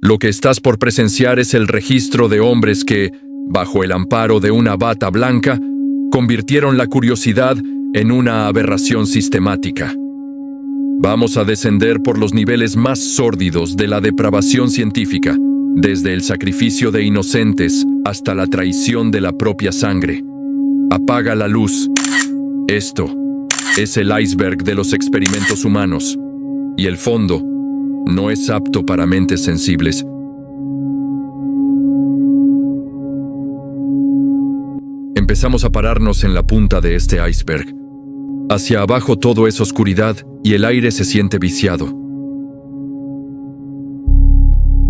Lo que estás por presenciar es el registro de hombres que, bajo el amparo de una bata blanca, convirtieron la curiosidad en una aberración sistemática. Vamos a descender por los niveles más sórdidos de la depravación científica, desde el sacrificio de inocentes hasta la traición de la propia sangre. Apaga la luz. Esto es el iceberg de los experimentos humanos, y el fondo no es apto para mentes sensibles. Empezamos a pararnos en la punta de este iceberg. Hacia abajo todo es oscuridad y el aire se siente viciado.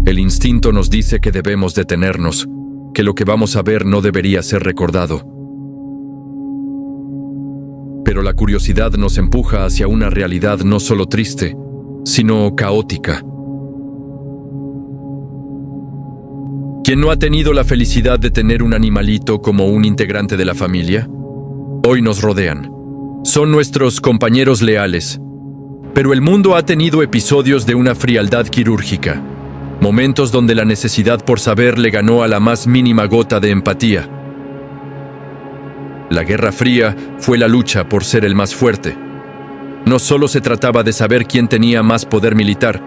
El instinto nos dice que debemos detenernos, que lo que vamos a ver no debería ser recordado. Pero la curiosidad nos empuja hacia una realidad no solo triste, sino caótica. ¿Quién no ha tenido la felicidad de tener un animalito como un integrante de la familia? Hoy nos rodean. Son nuestros compañeros leales. Pero el mundo ha tenido episodios de una frialdad quirúrgica, momentos donde la necesidad por saber le ganó a la más mínima gota de empatía. La Guerra Fría fue la lucha por ser el más fuerte. No solo se trataba de saber quién tenía más poder militar,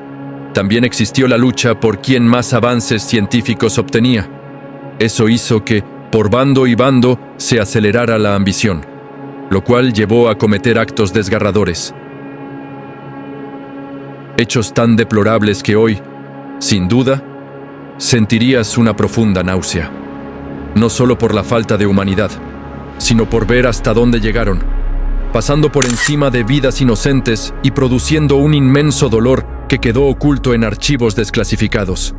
también existió la lucha por quién más avances científicos obtenía. Eso hizo que, por bando y bando, se acelerara la ambición, lo cual llevó a cometer actos desgarradores. Hechos tan deplorables que hoy, sin duda, sentirías una profunda náusea. No solo por la falta de humanidad, sino por ver hasta dónde llegaron, pasando por encima de vidas inocentes y produciendo un inmenso dolor que quedó oculto en archivos desclasificados.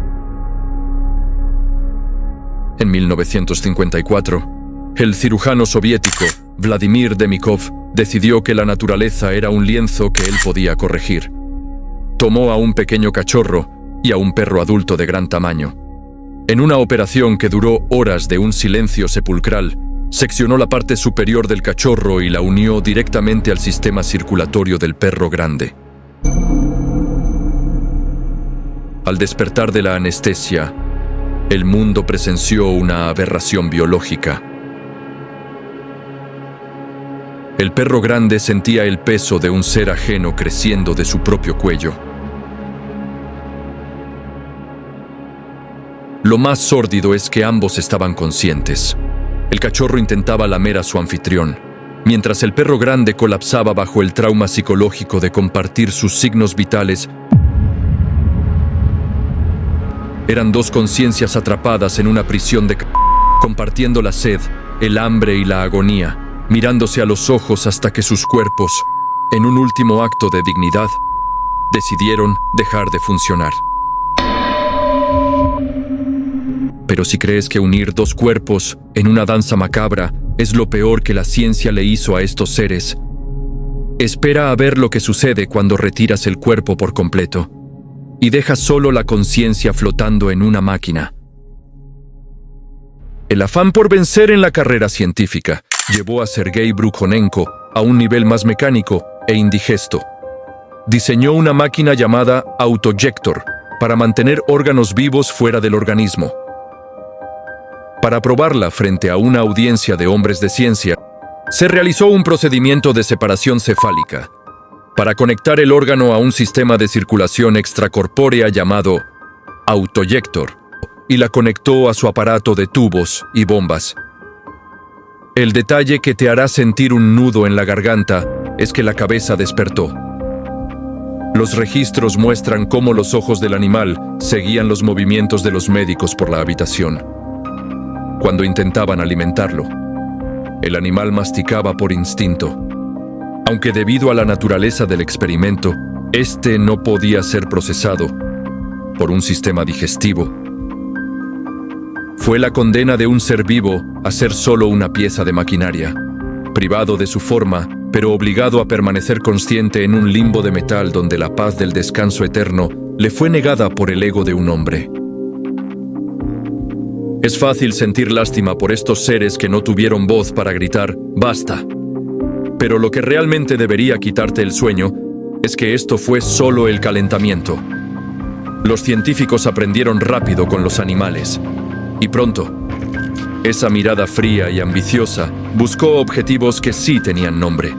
En 1954, el cirujano soviético Vladimir Demikov decidió que la naturaleza era un lienzo que él podía corregir. Tomó a un pequeño cachorro y a un perro adulto de gran tamaño. En una operación que duró horas de un silencio sepulcral, seccionó la parte superior del cachorro y la unió directamente al sistema circulatorio del perro grande. Al despertar de la anestesia, el mundo presenció una aberración biológica. El perro grande sentía el peso de un ser ajeno creciendo de su propio cuello. Lo más sórdido es que ambos estaban conscientes. El cachorro intentaba lamer a su anfitrión, mientras el perro grande colapsaba bajo el trauma psicológico de compartir sus signos vitales. Eran dos conciencias atrapadas en una prisión compartiendo la sed, el hambre y la agonía, mirándose a los ojos hasta que sus cuerpos, en un último acto de dignidad, decidieron dejar de funcionar. Pero si crees que unir dos cuerpos en una danza macabra es lo peor que la ciencia le hizo a estos seres, espera a ver lo que sucede cuando retiras el cuerpo por completo y dejas solo la conciencia flotando en una máquina. El afán por vencer en la carrera científica llevó a Sergei Brukhanenko a un nivel más mecánico e indigesto. Diseñó una máquina llamada Autojector para mantener órganos vivos fuera del organismo. Para probarla frente a una audiencia de hombres de ciencia, se realizó un procedimiento de separación cefálica para conectar el órgano a un sistema de circulación extracorpórea llamado Autojector y la conectó a su aparato de tubos y bombas. El detalle que te hará sentir un nudo en la garganta es que la cabeza despertó. Los registros muestran cómo los ojos del animal seguían los movimientos de los médicos por la habitación. Cuando intentaban alimentarlo, el animal masticaba por instinto. Aunque debido a la naturaleza del experimento, este no podía ser procesado por un sistema digestivo. Fue la condena de un ser vivo a ser solo una pieza de maquinaria, privado de su forma, pero obligado a permanecer consciente en un limbo de metal donde la paz del descanso eterno le fue negada por el ego de un hombre. Es fácil sentir lástima por estos seres que no tuvieron voz para gritar «basta». Pero lo que realmente debería quitarte el sueño es que esto fue solo el calentamiento. Los científicos aprendieron rápido con los animales. Y pronto, esa mirada fría y ambiciosa buscó objetivos que sí tenían nombre,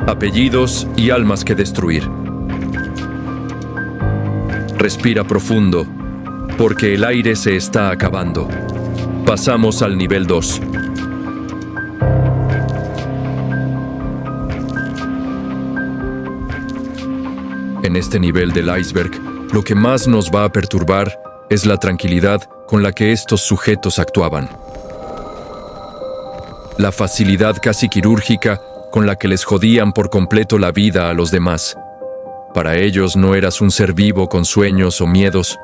apellidos y almas que destruir. Respira profundo, porque el aire se está acabando. Pasamos al nivel 2. En este nivel del iceberg, lo que más nos va a perturbar es la tranquilidad con la que estos sujetos actuaban. La facilidad casi quirúrgica con la que les jodían por completo la vida a los demás. Para ellos no eras un ser vivo con sueños o miedos,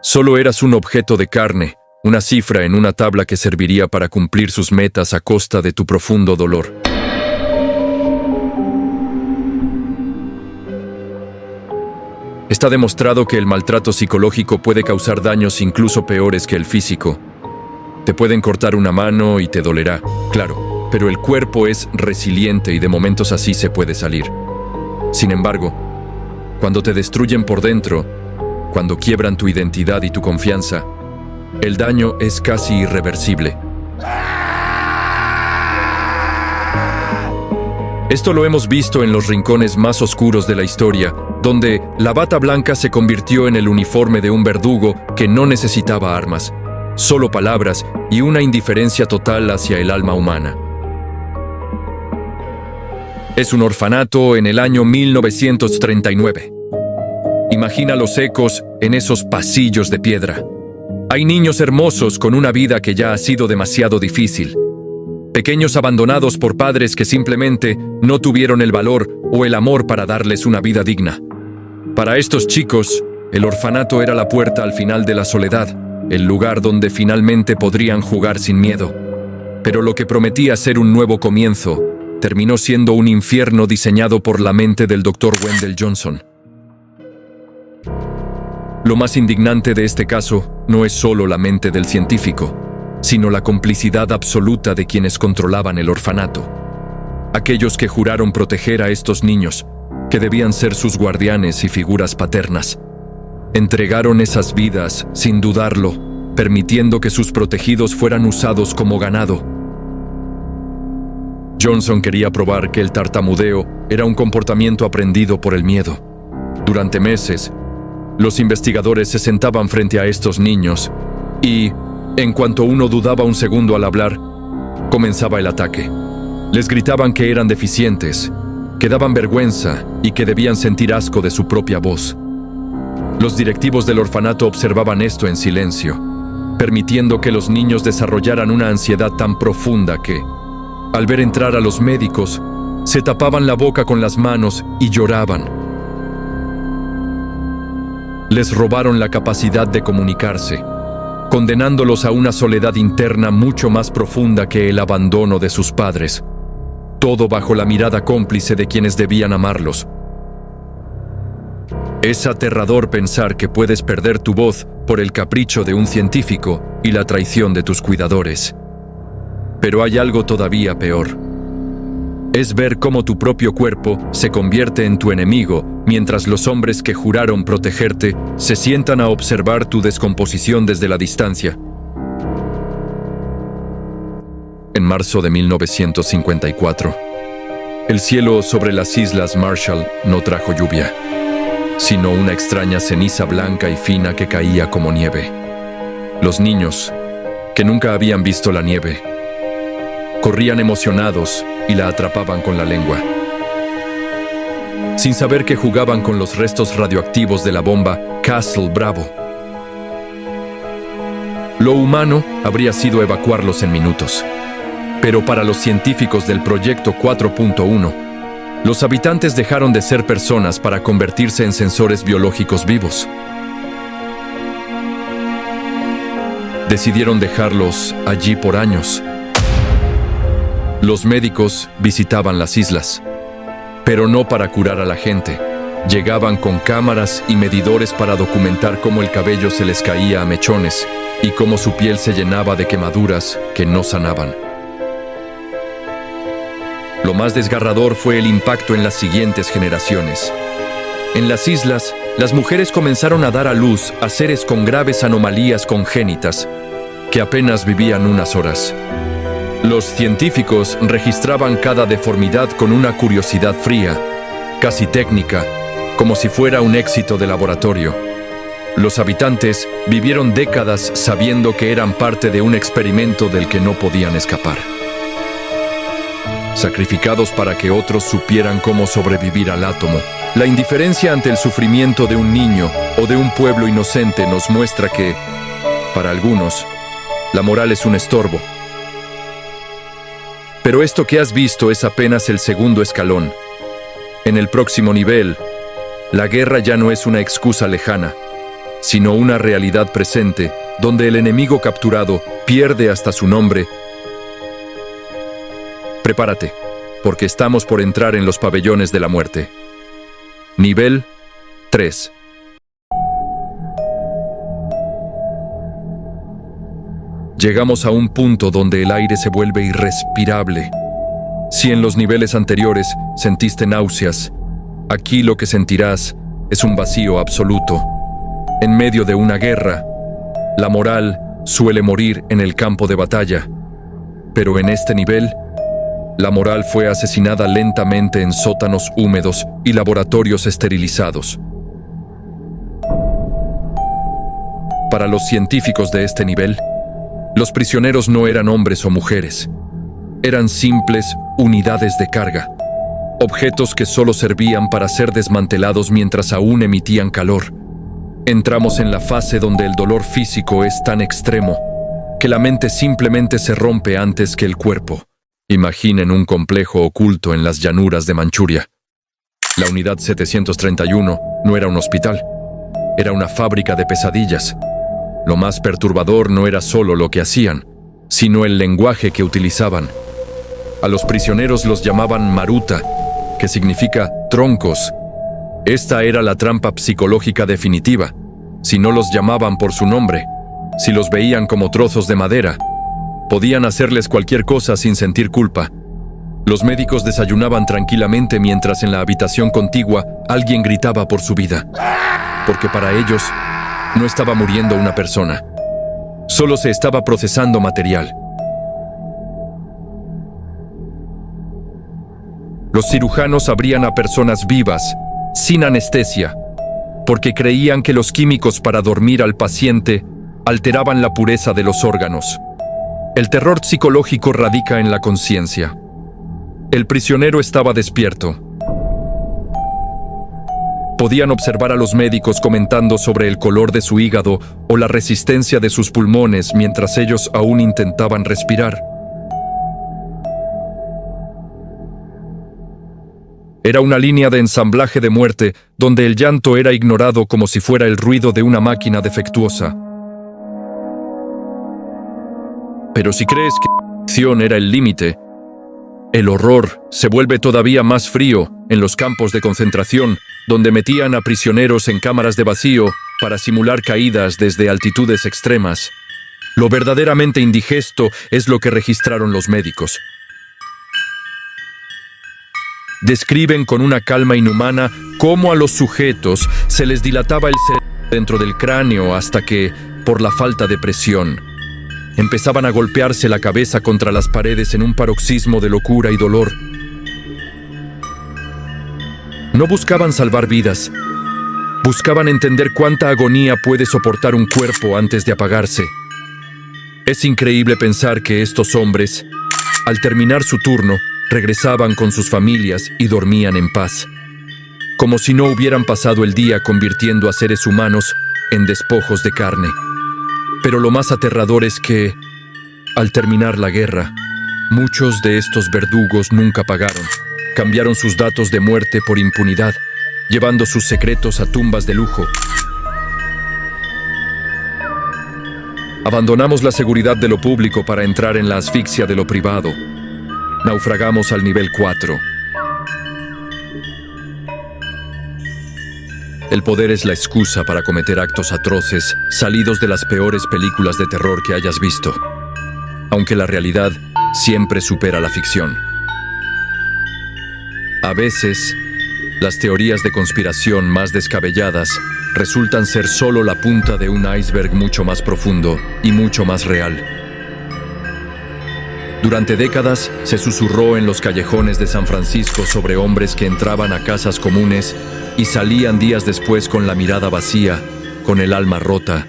solo eras un objeto de carne, una cifra en una tabla que serviría para cumplir sus metas a costa de tu profundo dolor. Está demostrado que el maltrato psicológico puede causar daños incluso peores que el físico. Te pueden cortar una mano y te dolerá, claro, pero el cuerpo es resiliente y de momentos así se puede salir. Sin embargo, cuando te destruyen por dentro, cuando quiebran tu identidad y tu confianza, el daño es casi irreversible. Esto lo hemos visto en los rincones más oscuros de la historia, donde la bata blanca se convirtió en el uniforme de un verdugo que no necesitaba armas, solo palabras y una indiferencia total hacia el alma humana. Es un orfanato en el año 1939. Imagina los ecos en esos pasillos de piedra. Hay niños hermosos con una vida que ya ha sido demasiado difícil. Pequeños abandonados por padres que simplemente no tuvieron el valor o el amor para darles una vida digna. Para estos chicos, el orfanato era la puerta al final de la soledad, el lugar donde finalmente podrían jugar sin miedo. Pero lo que prometía ser un nuevo comienzo, terminó siendo un infierno diseñado por la mente del Dr. Wendell Johnson. Lo más indignante de este caso no es solo la mente del científico, sino la complicidad absoluta de quienes controlaban el orfanato. Aquellos que juraron proteger a estos niños, que debían ser sus guardianes y figuras paternas. Entregaron esas vidas sin dudarlo, permitiendo que sus protegidos fueran usados como ganado. Johnson quería probar que el tartamudeo era un comportamiento aprendido por el miedo. Durante meses, los investigadores se sentaban frente a estos niños y, en cuanto uno dudaba un segundo al hablar, comenzaba el ataque. Les gritaban que eran deficientes, que daban vergüenza y que debían sentir asco de su propia voz. Los directivos del orfanato observaban esto en silencio, permitiendo que los niños desarrollaran una ansiedad tan profunda que, al ver entrar a los médicos, se tapaban la boca con las manos y lloraban. Les robaron la capacidad de comunicarse, condenándolos a una soledad interna mucho más profunda que el abandono de sus padres. Todo bajo la mirada cómplice de quienes debían amarlos. Es aterrador pensar que puedes perder tu voz por el capricho de un científico y la traición de tus cuidadores. Pero hay algo todavía peor. Es ver cómo tu propio cuerpo se convierte en tu enemigo mientras los hombres que juraron protegerte se sientan a observar tu descomposición desde la distancia. En marzo de 1954, el cielo sobre las Islas Marshall no trajo lluvia, sino una extraña ceniza blanca y fina que caía como nieve. Los niños, que nunca habían visto la nieve, corrían emocionados y la atrapaban con la lengua, sin saber que jugaban con los restos radioactivos de la bomba Castle Bravo. Lo humano habría sido evacuarlos en minutos. Pero para los científicos del Proyecto 4.1, los habitantes dejaron de ser personas para convertirse en sensores biológicos vivos. Decidieron dejarlos allí por años. Los médicos visitaban las islas, pero no para curar a la gente. Llegaban con cámaras y medidores para documentar cómo el cabello se les caía a mechones y cómo su piel se llenaba de quemaduras que no sanaban. Lo más desgarrador fue el impacto en las siguientes generaciones. En las islas, las mujeres comenzaron a dar a luz a seres con graves anomalías congénitas, que apenas vivían unas horas. Los científicos registraban cada deformidad con una curiosidad fría, casi técnica, como si fuera un éxito de laboratorio. Los habitantes vivieron décadas sabiendo que eran parte de un experimento del que no podían escapar. Sacrificados para que otros supieran cómo sobrevivir al átomo. La indiferencia ante el sufrimiento de un niño o de un pueblo inocente nos muestra que, para algunos, la moral es un estorbo. Pero esto que has visto es apenas el segundo escalón. En el próximo nivel, la guerra ya no es una excusa lejana, sino una realidad presente, donde el enemigo capturado pierde hasta su nombre. Prepárate, porque estamos por entrar en los pabellones de la muerte. Nivel 3. Llegamos a un punto donde el aire se vuelve irrespirable. Si en los niveles anteriores sentiste náuseas, aquí lo que sentirás es un vacío absoluto. En medio de una guerra, la moral suele morir en el campo de batalla, pero en este nivel, la moral fue asesinada lentamente en sótanos húmedos y laboratorios esterilizados. Para los científicos de este nivel, los prisioneros no eran hombres o mujeres. Eran simples unidades de carga, objetos que solo servían para ser desmantelados mientras aún emitían calor. Entramos en la fase donde el dolor físico es tan extremo que la mente simplemente se rompe antes que el cuerpo. Imaginen un complejo oculto en las llanuras de Manchuria. La unidad 731 no era un hospital, era una fábrica de pesadillas. Lo más perturbador no era solo lo que hacían, sino el lenguaje que utilizaban. A los prisioneros los llamaban Maruta, que significa troncos. Esta era la trampa psicológica definitiva. Si no los llamaban por su nombre, si los veían como trozos de madera, podían hacerles cualquier cosa sin sentir culpa. Los médicos desayunaban tranquilamente mientras en la habitación contigua alguien gritaba por su vida, porque para ellos no estaba muriendo una persona, solo se estaba procesando material. Los cirujanos abrían a personas vivas, sin anestesia, porque creían que los químicos para dormir al paciente alteraban la pureza de los órganos. El terror psicológico radica en la conciencia. El prisionero estaba despierto. Podían observar a los médicos comentando sobre el color de su hígado o la resistencia de sus pulmones mientras ellos aún intentaban respirar. Era una línea de ensamblaje de muerte donde el llanto era ignorado como si fuera el ruido de una máquina defectuosa. Pero si crees que la acción era el límite, el horror se vuelve todavía más frío en los campos de concentración, donde metían a prisioneros en cámaras de vacío para simular caídas desde altitudes extremas. Lo verdaderamente indigesto es lo que registraron los médicos. Describen con una calma inhumana cómo a los sujetos se les dilataba el cerebro dentro del cráneo hasta que, por la falta de presión, empezaban a golpearse la cabeza contra las paredes en un paroxismo de locura y dolor. No buscaban salvar vidas, buscaban entender cuánta agonía puede soportar un cuerpo antes de apagarse. Es increíble pensar que estos hombres, al terminar su turno, regresaban con sus familias y dormían en paz, como si no hubieran pasado el día convirtiendo a seres humanos en despojos de carne. Pero lo más aterrador es que, al terminar la guerra, muchos de estos verdugos nunca pagaron. Cambiaron sus datos de muerte por impunidad, llevando sus secretos a tumbas de lujo. Abandonamos la seguridad de lo público para entrar en la asfixia de lo privado. Naufragamos al nivel 4. El poder es la excusa para cometer actos atroces salidos de las peores películas de terror que hayas visto, aunque la realidad siempre supera la ficción. A veces, Las teorías de conspiración más descabelladas resultan ser solo la punta de un iceberg mucho más profundo y mucho más real. Durante décadas se susurró en los callejones de San Francisco sobre hombres que entraban a casas comunes y salían días después con la mirada vacía, con el alma rota.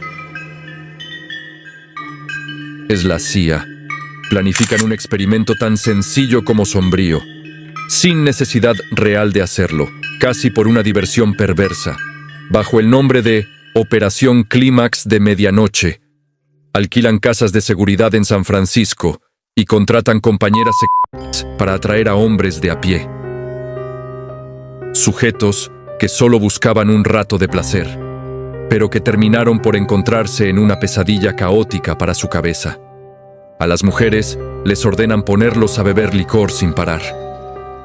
Es la CIA. Planifican un experimento tan sencillo como sombrío, sin necesidad real de hacerlo, casi por una diversión perversa, bajo el nombre de Operación Clímax de Medianoche. Alquilan casas de seguridad en San Francisco y contratan compañeras secretas para atraer a hombres de a pie. Sujetos que solo buscaban un rato de placer, pero que terminaron por encontrarse en una pesadilla caótica para su cabeza. A las mujeres les ordenan ponerlos a beber licor sin parar.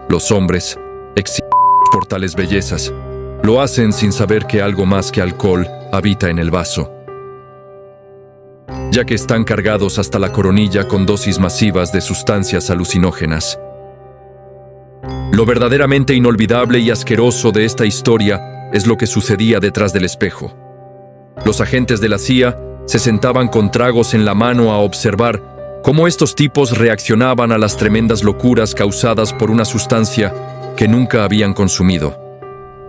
Los hombres, excitados por tales bellezas, lo hacen sin saber que algo más que alcohol habita en el vaso, ya que están cargados hasta la coronilla con dosis masivas de sustancias alucinógenas. Lo verdaderamente inolvidable y asqueroso de esta historia es lo que sucedía detrás del espejo. Los agentes de la CIA se sentaban con tragos en la mano a observar cómo estos tipos reaccionaban a las tremendas locuras causadas por una sustancia que nunca habían consumido.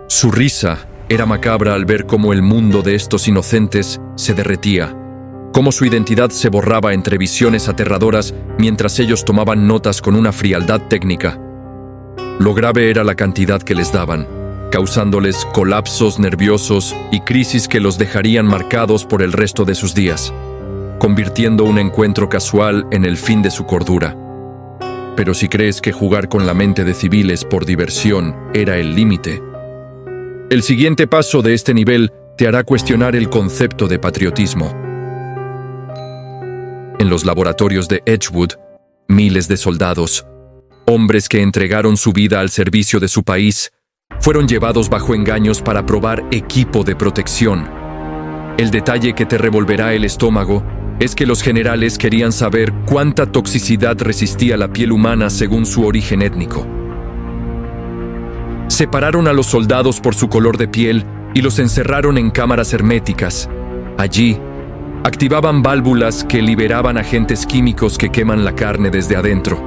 Su risa era macabra al ver cómo el mundo de estos inocentes se derretía, cómo su identidad se borraba entre visiones aterradoras mientras ellos tomaban notas con una frialdad técnica. Lo grave era la cantidad que les daban, causándoles colapsos nerviosos y crisis que los dejarían marcados por el resto de sus días, convirtiendo un encuentro casual en el fin de su cordura. Pero si crees que jugar con la mente de civiles por diversión era el límite, el siguiente paso de este nivel te hará cuestionar el concepto de patriotismo. En los laboratorios de Edgewood, miles de soldados, hombres que entregaron su vida al servicio de su país, fueron llevados bajo engaños para probar equipo de protección. El detalle que te revolverá el estómago es que los generales querían saber cuánta toxicidad resistía la piel humana según su origen étnico. Separaron a los soldados por su color de piel y los encerraron en cámaras herméticas. Allí, activaban válvulas que liberaban agentes químicos que queman la carne desde adentro.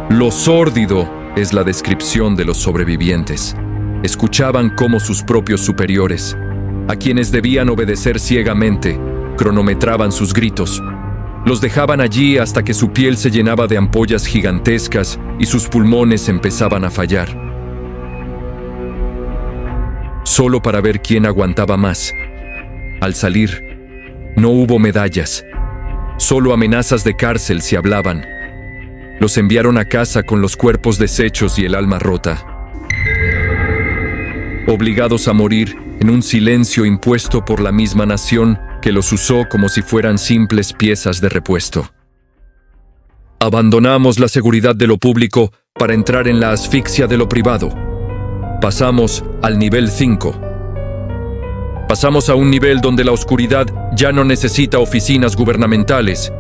Lo sórdido es la descripción de los sobrevivientes. Escuchaban cómo sus propios superiores, a quienes debían obedecer ciegamente, cronometraban sus gritos. Los dejaban allí hasta que su piel se llenaba de ampollas gigantescas y sus pulmones empezaban a fallar. Solo para ver quién aguantaba más. Al salir, no hubo medallas, solo amenazas de cárcel si hablaban. Los enviaron a casa con los cuerpos deshechos y el alma rota, obligados a morir en un silencio impuesto por la misma nación que los usó como si fueran simples piezas de repuesto. Abandonamos la seguridad de lo público para entrar en la asfixia de lo privado. Pasamos al nivel 5. Pasamos a un nivel donde la oscuridad ya no necesita oficinas gubernamentales.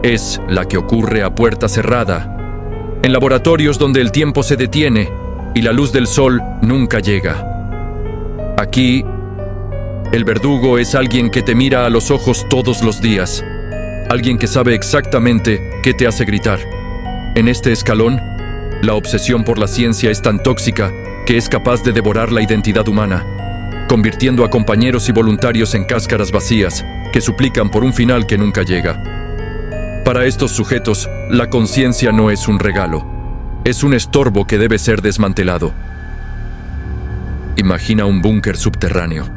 Es la que ocurre a puerta cerrada, en laboratorios donde el tiempo se detiene y la luz del sol nunca llega. Aquí, el verdugo es alguien que te mira a los ojos todos los días, alguien que sabe exactamente qué te hace gritar. En este escalón, la obsesión por la ciencia es tan tóxica que es capaz de devorar la identidad humana, convirtiendo a compañeros y voluntarios en cáscaras vacías que suplican por un final que nunca llega. Para estos sujetos, la conciencia no es un regalo, es un estorbo que debe ser desmantelado. Imagina un búnker subterráneo,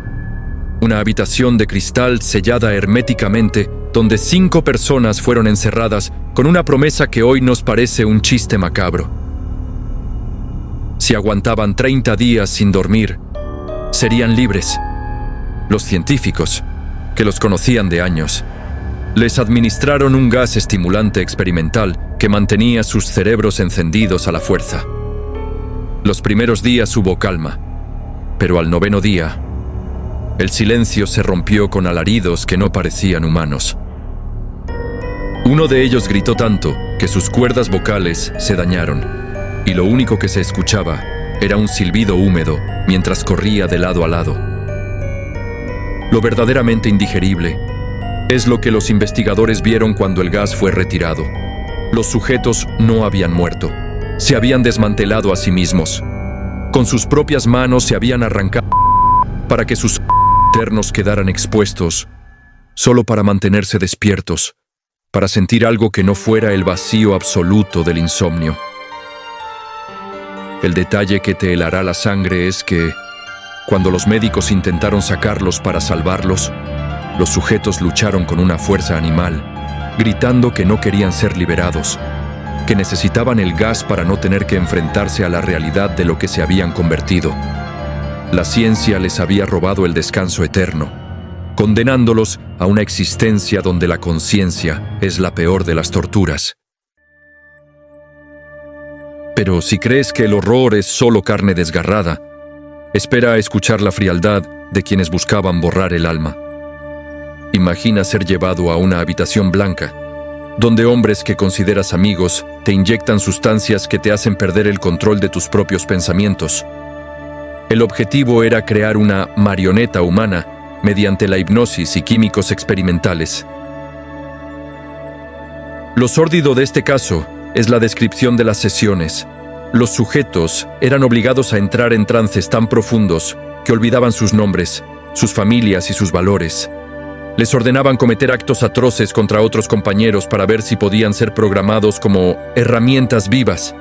una habitación de cristal sellada herméticamente donde 5 personas fueron encerradas con una promesa que hoy nos parece un chiste macabro. Si aguantaban 30 días sin dormir, serían libres. Los científicos, que los conocían de años, les administraron un gas estimulante experimental que mantenía sus cerebros encendidos a la fuerza. Los primeros días hubo calma, pero al 9º día, el silencio se rompió con alaridos que no parecían humanos. Uno de ellos gritó tanto que sus cuerdas vocales se dañaron, y lo único que se escuchaba Era un silbido húmedo mientras corría de lado a lado. Lo verdaderamente indigerible es lo que los investigadores vieron cuando el gas fue retirado. Los sujetos no habían muerto. Se habían desmantelado a sí mismos. Con sus propias manos se habían arrancado para que sus internos quedaran expuestos, solo para mantenerse despiertos, para sentir algo que no fuera el vacío absoluto del insomnio. El detalle que te helará la sangre es que, cuando los médicos intentaron sacarlos para salvarlos, los sujetos lucharon con una fuerza animal, gritando que no querían ser liberados, que necesitaban el gas para no tener que enfrentarse a la realidad de lo que se habían convertido. La ciencia les había robado el descanso eterno, condenándolos a una existencia donde la conciencia es la peor de las torturas. Pero si crees que el horror es solo carne desgarrada, espera a escuchar la frialdad de quienes buscaban borrar el alma. Imagina ser llevado a una habitación blanca, donde hombres que consideras amigos te inyectan sustancias que te hacen perder el control de tus propios pensamientos. El objetivo era crear una marioneta humana mediante la hipnosis y químicos experimentales. Lo sórdido de este caso es la descripción de las sesiones. Los sujetos eran obligados a entrar en trances tan profundos que olvidaban sus nombres, sus familias y sus valores. Les ordenaban cometer actos atroces contra otros compañeros para ver si podían ser programados como herramientas vivas.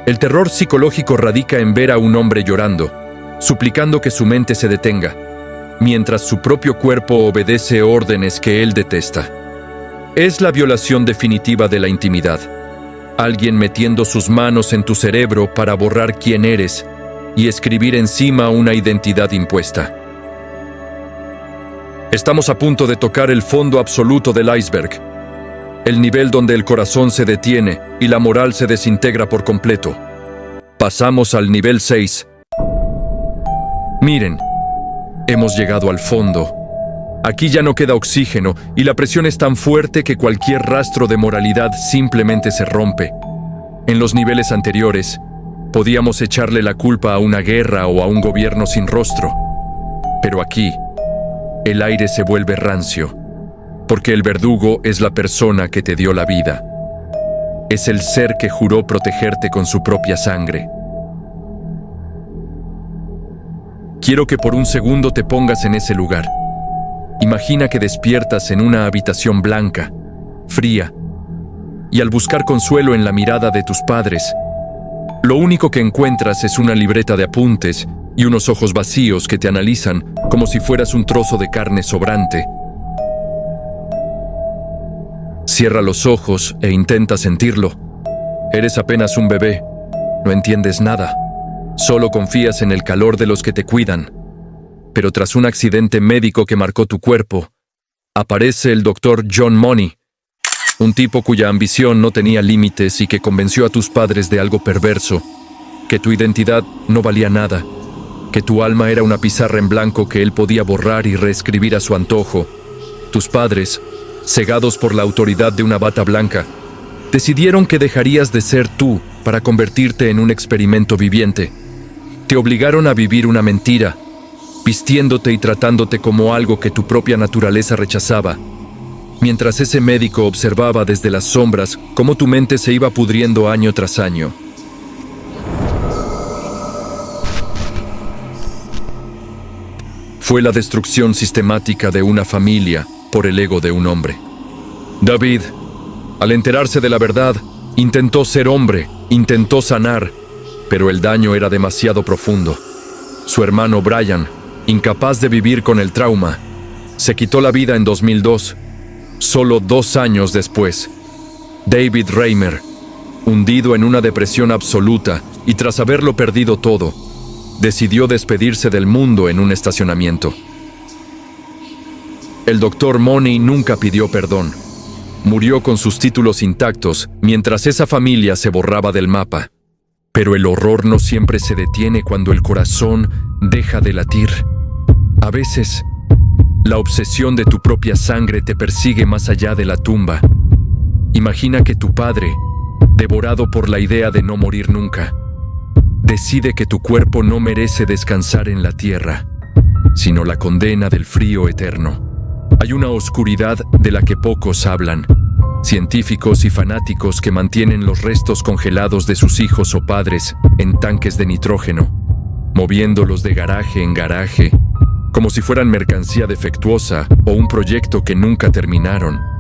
El terror psicológico radica en ver a un hombre llorando, suplicando que su mente se detenga, mientras su propio cuerpo obedece órdenes que él detesta. Es la violación definitiva de la intimidad. Alguien metiendo sus manos en tu cerebro para borrar quién eres y escribir encima una identidad impuesta. Estamos a punto de tocar el fondo absoluto del iceberg, el nivel donde el corazón se detiene y la moral se desintegra por completo. Pasamos al nivel 6. Miren, hemos llegado al fondo. Aquí ya no queda oxígeno y la presión es tan fuerte que cualquier rastro de moralidad simplemente se rompe. En los niveles anteriores, podíamos echarle la culpa a una guerra o a un gobierno sin rostro. Pero aquí, el aire se vuelve rancio, porque el verdugo es la persona que te dio la vida. Es el ser que juró protegerte con su propia sangre. Quiero que por un segundo te pongas en ese lugar. Imagina que despiertas en una habitación blanca, fría, y al buscar consuelo en la mirada de tus padres, lo único que encuentras es una libreta de apuntes y unos ojos vacíos que te analizan como si fueras un trozo de carne sobrante. Cierra los ojos e intenta sentirlo. Eres apenas un bebé, no entiendes nada, solo confías en el calor de los que te cuidan. Pero tras un accidente médico que marcó tu cuerpo, aparece el Dr. John Money, un tipo cuya ambición no tenía límites y que convenció a tus padres de algo perverso, que tu identidad no valía nada, que tu alma era una pizarra en blanco que él podía borrar y reescribir a su antojo. Tus padres, cegados por la autoridad de una bata blanca, decidieron que dejarías de ser tú para convertirte en un experimento viviente. Te obligaron a vivir una mentira, vistiéndote y tratándote como algo que tu propia naturaleza rechazaba, mientras ese médico observaba desde las sombras cómo tu mente se iba pudriendo año tras año. Fue la destrucción sistemática de una familia por el ego de un hombre. David, al enterarse de la verdad, intentó ser hombre, intentó sanar, pero el daño era demasiado profundo. Su hermano Brian, incapaz de vivir con el trauma, se quitó la vida en 2002. Solo 2 años después, David Reimer, hundido en una depresión absoluta y tras haberlo perdido todo, decidió despedirse del mundo en un estacionamiento. El Dr. Money nunca pidió perdón. Murió con sus títulos intactos mientras esa familia se borraba del mapa. Pero el horror no siempre se detiene cuando el corazón deja de latir. A veces, la obsesión de tu propia sangre te persigue más allá de la tumba. Imagina que tu padre, devorado por la idea de no morir nunca. Decide que tu cuerpo no merece descansar en la tierra, sino la condena del frío eterno. Hay una oscuridad de la que pocos hablan. Científicos y fanáticos que mantienen los restos congelados de sus hijos o padres en tanques de nitrógeno, moviéndolos de garaje en garaje, como si fueran mercancía defectuosa o un proyecto que nunca terminaron.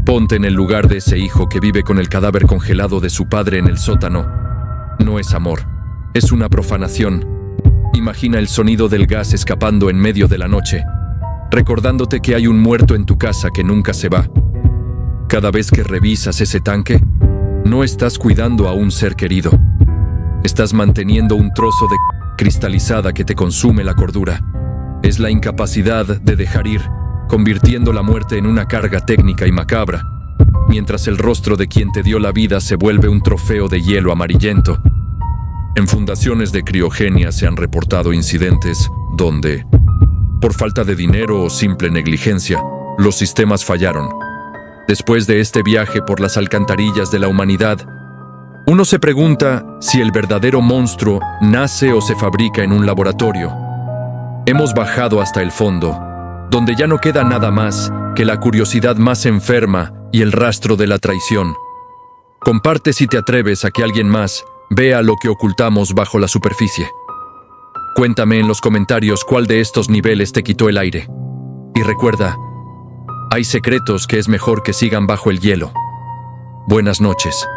Ponte en el lugar de ese hijo que vive con el cadáver congelado de su padre en el sótano. No es amor, es una profanación. Imagina el sonido del gas escapando en medio de la noche, recordándote que hay un muerto en tu casa que nunca se va. Cada vez que revisas ese tanque, no estás cuidando a un ser querido. Estás manteniendo un trozo de cristalizada que te consume la cordura. Es la incapacidad de dejar ir, convirtiendo la muerte en una carga técnica y macabra, mientras el rostro de quien te dio la vida se vuelve un trofeo de hielo amarillento. En fundaciones de criogenia se han reportado incidentes donde, por falta de dinero o simple negligencia, los sistemas fallaron. Después de este viaje por las alcantarillas de la humanidad, uno se pregunta si el verdadero monstruo nace o se fabrica en un laboratorio. Hemos bajado hasta el fondo, donde ya no queda nada más que la curiosidad más enferma y el rastro de la traición. Comparte si te atreves a que alguien más vea lo que ocultamos bajo la superficie. Cuéntame en los comentarios cuál de estos niveles te quitó el aire. Y recuerda, hay secretos que es mejor que sigan bajo el hielo. Buenas noches.